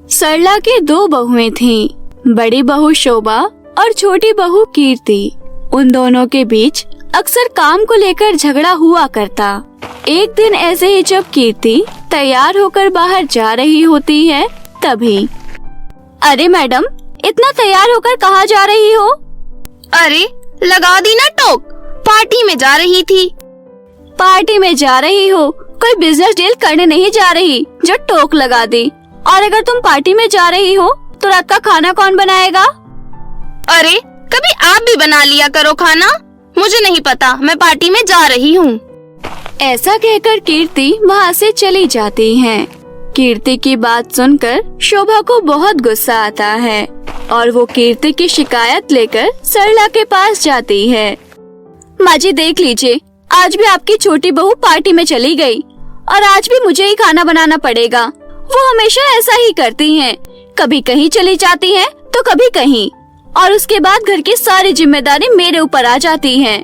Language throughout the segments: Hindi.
सरला की दो बहुएं थीं, बड़ी बहू शोभा और छोटी बहू कीर्ति। उन दोनों के बीच अक्सर काम को लेकर झगड़ा हुआ करता। एक दिन ऐसे ही जब कीर्ति तैयार होकर बाहर जा रही होती है तभी, अरे मैडम, इतना तैयार होकर कहाँ जा रही हो? अरे लगा दी ना टोक, पार्टी में जा रही थी। पार्टी में जा रही हो? कोई बिजनेस डील करने नहीं जा रही जो टोक लगा दी। और अगर तुम पार्टी में जा रही हो तो रात का खाना कौन बनाएगा? अरे कभी आप भी बना लिया करो खाना, मुझे नहीं पता, मैं पार्टी में जा रही हूँ। ऐसा कहकर कीर्ति वहाँ से चली जाती है। कीर्ति की बात सुनकर शोभा को बहुत गुस्सा आता है और वो कीर्ति की शिकायत लेकर सरला के पास जाती है। माँ जी देख लीजिए, आज भी आपकी छोटी बहू पार्टी में चली गई और आज भी मुझे ही खाना बनाना पड़ेगा। वो हमेशा ऐसा ही करती हैं, कभी कहीं चली जाती हैं तो कभी कहीं, और उसके बाद घर की सारी जिम्मेदारी मेरे ऊपर आ जाती है।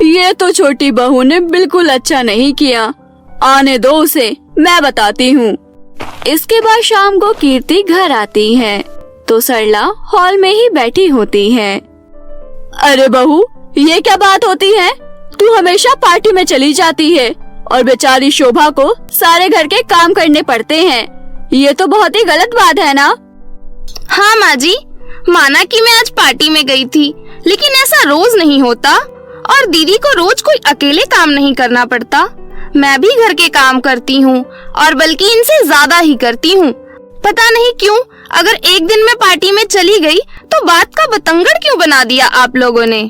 ये तो छोटी बहू ने बिल्कुल अच्छा नहीं किया, आने दो उसे, मैं बताती हूँ। इसके बाद शाम को कीर्ति घर आती है तो सरला हॉल में ही बैठी होती है। अरे बहू, ये क्या बात होती है? तू हमेशा पार्टी में चली जाती है और बेचारी शोभा को सारे घर के काम करने पड़ते हैं। ये तो बहुत ही गलत बात है ना? हाँ माँ जी, माना कि मैं आज पार्टी में गई थी, लेकिन ऐसा रोज नहीं होता और दीदी को रोज कोई अकेले काम नहीं करना पड़ता। मैं भी घर के काम करती हूँ और बल्कि इनसे ज्यादा ही करती हूँ। पता नहीं क्यों, अगर एक दिन मैं पार्टी में चली गई तो बात का बतंगड़ क्यों बना दिया आप लोगों ने?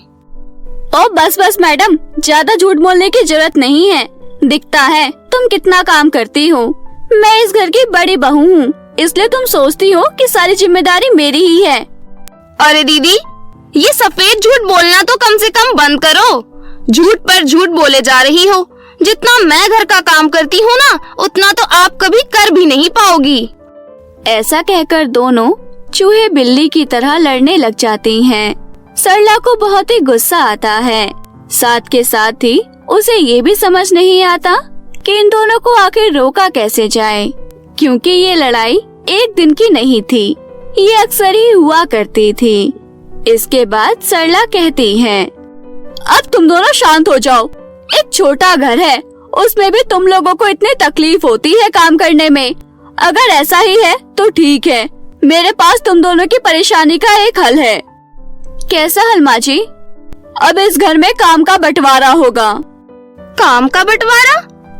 ओ बस बस मैडम, ज्यादा झूठ बोलने की जरूरत नहीं है। दिखता है तुम कितना काम करती हो। मैं इस घर की बड़ी बहू हूँ, इसलिए तुम सोचती हो कि सारी जिम्मेदारी मेरी ही है। अरे दीदी, ये सफेद झूठ बोलना तो कम से कम बंद करो। झूठ पर झूठ बोले जा रही हो। जितना मैं घर का काम करती हूँ ना, उतना तो आप कभी कर भी नहीं पाओगी। ऐसा कहकर दोनों चूहे बिल्ली की तरह लड़ने लग जाती हैं। सरला को बहुत ही गुस्सा आता है, साथ के साथ ही उसे ये भी समझ नहीं आता कि इन दोनों को आखिर रोका कैसे जाए, क्योंकि ये लड़ाई एक दिन की नहीं थी, ये अक्सर ही हुआ करती थी। इसके बाद सरला कहती है, अब तुम दोनों शांत हो जाओ। एक छोटा घर है, उसमें भी तुम लोगों को इतनी तकलीफ होती है काम करने में। अगर ऐसा ही है तो ठीक है, मेरे पास तुम दोनों की परेशानी का एक हल है। कैसा हल माँ जी? अब इस घर में काम का बंटवारा होगा। काम का बंटवारा?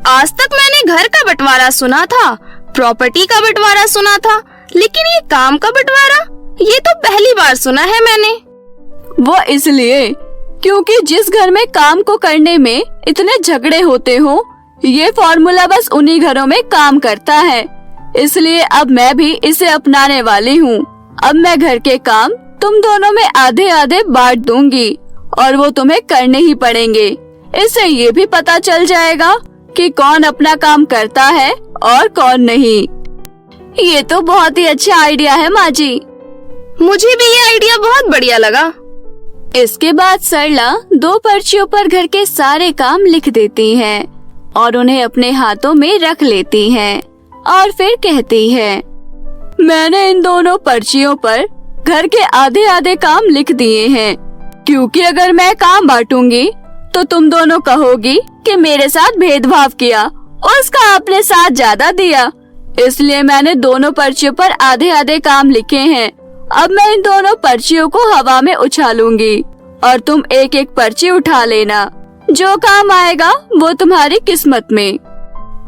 आज तक मैंने घर का बंटवारा सुना था, प्रॉपर्टी का बंटवारा सुना था, लेकिन ये काम का बंटवारा, ये तो पहली बार सुना है मैंने। वो इसलिए क्योंकि जिस घर में काम को करने में इतने झगड़े होते हो, ये फॉर्मूला बस उन्हीं घरों में काम करता है। इसलिए अब मैं भी इसे अपनाने वाली हूँ। अब मैं घर के काम तुम दोनों में आधे आधे बांट दूंगी और वो तुम्हें करने ही पड़ेंगे। इससे ये भी पता चल जाएगा कि कौन अपना काम करता है और कौन नहीं। ये तो बहुत ही अच्छा आइडिया है माँ जी। मुझे भी ये आइडिया बहुत बढ़िया लगा। इसके बाद सरला 2 पर्चियों पर घर के सारे काम लिख देती है और उन्हें अपने हाथों में रख लेती है और फिर कहती है, मैंने इन दोनों पर्चियों पर घर के आधे आधे काम लिख दिए हैं, क्योंकि अगर मैं काम बांटूंगी तो तुम दोनों कहोगी कि मेरे साथ भेदभाव किया, उसका आपने साथ ज्यादा दिया। इसलिए मैंने दोनों पर्चियों पर आधे आधे काम लिखे हैं। अब मैं इन दोनों पर्चियों को हवा में उछालूंगी और तुम एक एक पर्ची उठा लेना। जो काम आएगा वो तुम्हारी किस्मत में।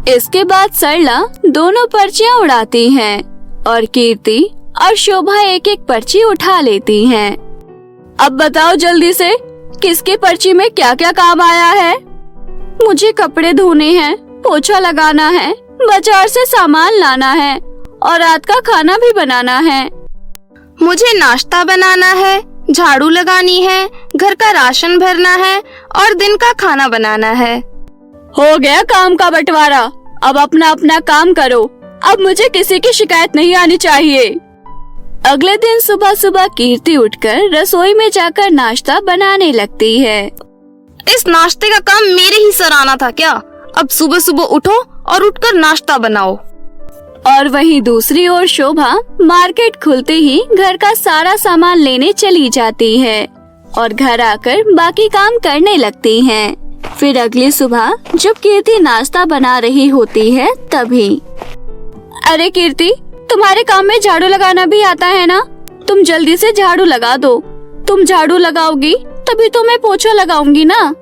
इसके बाद सरला दोनों पर्चियां उड़ाती हैं और कीर्ति और शोभा एक एक पर्ची उठा लेती हैं। अब बताओ जल्दी से, किसके पर्ची में क्या क्या काम आया है? मुझे कपड़े धोने हैं, पोछा लगाना है, बाजार से सामान लाना है और रात का खाना भी बनाना है। मुझे नाश्ता बनाना है, झाड़ू लगानी है, घर का राशन भरना है और दिन का खाना बनाना है। हो गया काम का बंटवारा। अब अपना अपना काम करो। अब मुझे किसी की शिकायत नहीं आनी चाहिए। अगले दिन सुबह सुबह कीर्ति उठकर रसोई में जाकर नाश्ता बनाने लगती है। इस नाश्ते का काम मेरे ही सर आना था क्या? अब सुबह सुबह उठो और उठकर नाश्ता बनाओ। और वहीं दूसरी ओर शोभा मार्केट खुलते ही घर का सारा सामान लेने चली जाती है और घर आकर बाकी काम करने लगती है। फिर अगली सुबह जब कीर्ति नाश्ता बना रही होती है तभी, अरे कीर्ति, तुम्हारे काम में झाड़ू लगाना भी आता है ना? तुम जल्दी से झाड़ू लगा दो। तुम झाड़ू लगाओगी तभी तो मैं पोछा लगाऊंगी ना।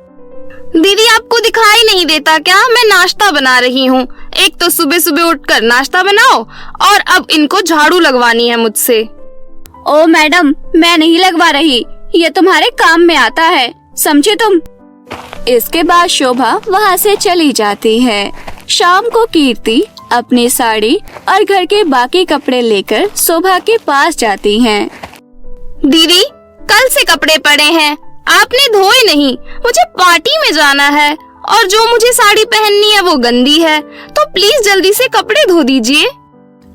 दीदी, आपको दिखाई नहीं देता क्या? मैं नाश्ता बना रही हूँ। एक तो सुबह सुबह उठकर नाश्ता बनाओ और अब इनको झाड़ू लगवानी है मुझसे। ओ मैडम, मैं नहीं लगवा रही, ये तुम्हारे काम में आता है, समझे तुम? इसके बाद शोभा वहाँ से चली जाती है। शाम को कीर्ति अपनी साड़ी और घर के बाकी कपड़े लेकर शोभा के पास जाती है। दीदी, कल से कपड़े पड़े हैं, आपने धोए नहीं। मुझे पार्टी में जाना है और जो मुझे साड़ी पहननी है वो गंदी है, तो प्लीज जल्दी से कपड़े धो दीजिए।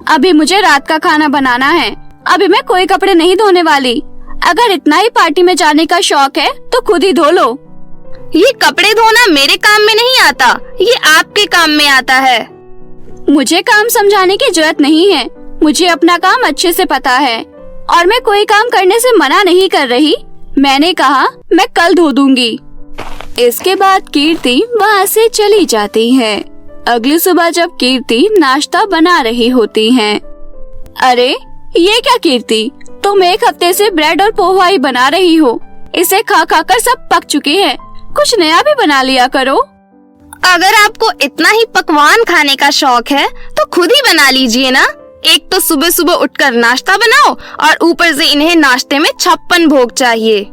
अभी मुझे रात का खाना बनाना है, अभी मैं कोई कपड़े नहीं धोने वाली। अगर इतना ही पार्टी में जाने का शौक है तो खुद ही धो लो। ये कपड़े धोना मेरे काम में नहीं आता, ये आपके काम में आता है। मुझे काम समझाने की जरूरत नहीं है, मुझे अपना काम अच्छे से पता है और मैं कोई काम करने से मना नहीं कर रही। मैंने कहा मैं कल धो दूंगी। इसके बाद कीर्ति वहाँ से चली जाती है। अगली सुबह जब कीर्ति नाश्ता बना रही होती है, अरे ये क्या कीर्ति, तुम एक हफ्ते से ब्रेड और पोहा ही बना रही हो। इसे खा खा कर सब पक चुके हैं, कुछ नया भी बना लिया करो। अगर आपको इतना ही पकवान खाने का शौक है तो खुद ही बना लीजिए ना। एक तो सुबह सुबह उठकर नाश्ता बनाओ और ऊपर से इन्हें नाश्ते में 56 भोग चाहिए।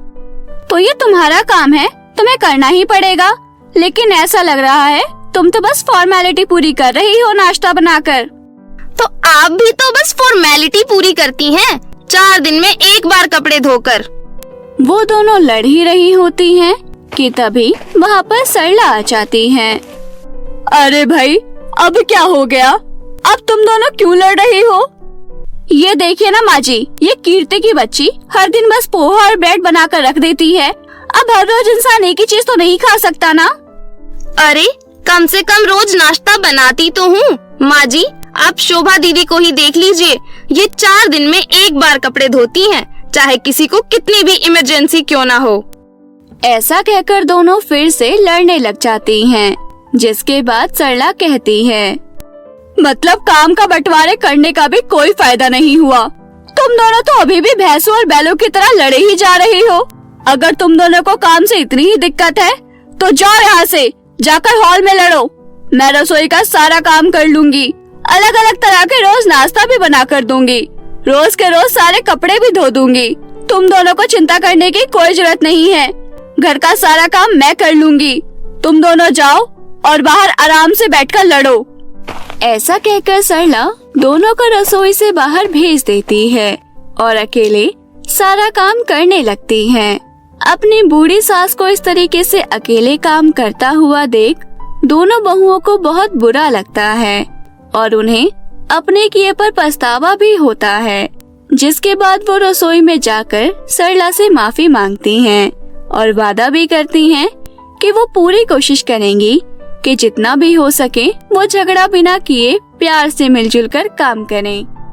तो ये तुम्हारा काम है, तुम्हें करना ही पड़ेगा। लेकिन ऐसा लग रहा है तुम तो बस फॉर्मेलिटी पूरी कर रही हो नाश्ता बनाकर। तो आप भी तो बस फॉर्मेलिटी पूरी करती हैं, 4 दिन में एक बार कपड़े धोकर। वो दोनों लड़ ही रही होती हैं कि तभी वहाँ पर सरला आ जाती है। अरे भाई, अब क्या हो गया? अब तुम दोनों क्यों लड़ रही हो? ये देखिए ना माँ जी, ये कीर्ति की बच्ची हर दिन बस पोहा और ब्रेड बनाकर रख देती है। अब हर रोज इंसान एक ही चीज तो नहीं खा सकता ना। अरे कम से कम रोज नाश्ता बनाती तो हूँ। माँ जी, आप शोभा दीदी को ही देख लीजिए, ये 4 दिन में एक बार कपड़े धोती हैं, चाहे किसी को कितनी भी इमरजेंसी क्यों ना हो। ऐसा कहकर दोनों फिर से लड़ने लग जाती हैं, जिसके बाद सरला कहती है, मतलब काम का बंटवारे करने का भी कोई फायदा नहीं हुआ। तुम दोनों तो अभी भी भैंसों और बैलों की तरह लड़े ही जा रही हो। अगर तुम दोनों को काम से इतनी ही दिक्कत है तो जाओ यहाँ से, जाकर हॉल में लड़ो। मैं रसोई का सारा काम कर लूंगी, अलग अलग तरह के रोज नाश्ता भी बना कर दूंगी, रोज के रोज सारे कपड़े भी धो दूंगी। तुम दोनों को चिंता करने की कोई जरूरत नहीं है, घर का सारा काम मैं कर लूंगी। तुम दोनों जाओ और बाहर आराम से बैठकर लड़ो। ऐसा कहकर सरला दोनों को रसोई से बाहर भेज देती है और अकेले सारा काम करने लगती है। अपनी बूढ़ी सास को इस तरीके से अकेले काम करता हुआ देख दोनों बहुओं को बहुत बुरा लगता है और उन्हें अपने किए पर पछतावा भी होता है। जिसके बाद वो रसोई में जाकर सरला से माफी मांगती हैं और वादा भी करती हैं कि वो पूरी कोशिश करेंगी कि जितना भी हो सके वो झगड़ा बिना किए प्यार से मिलजुल कर काम करें।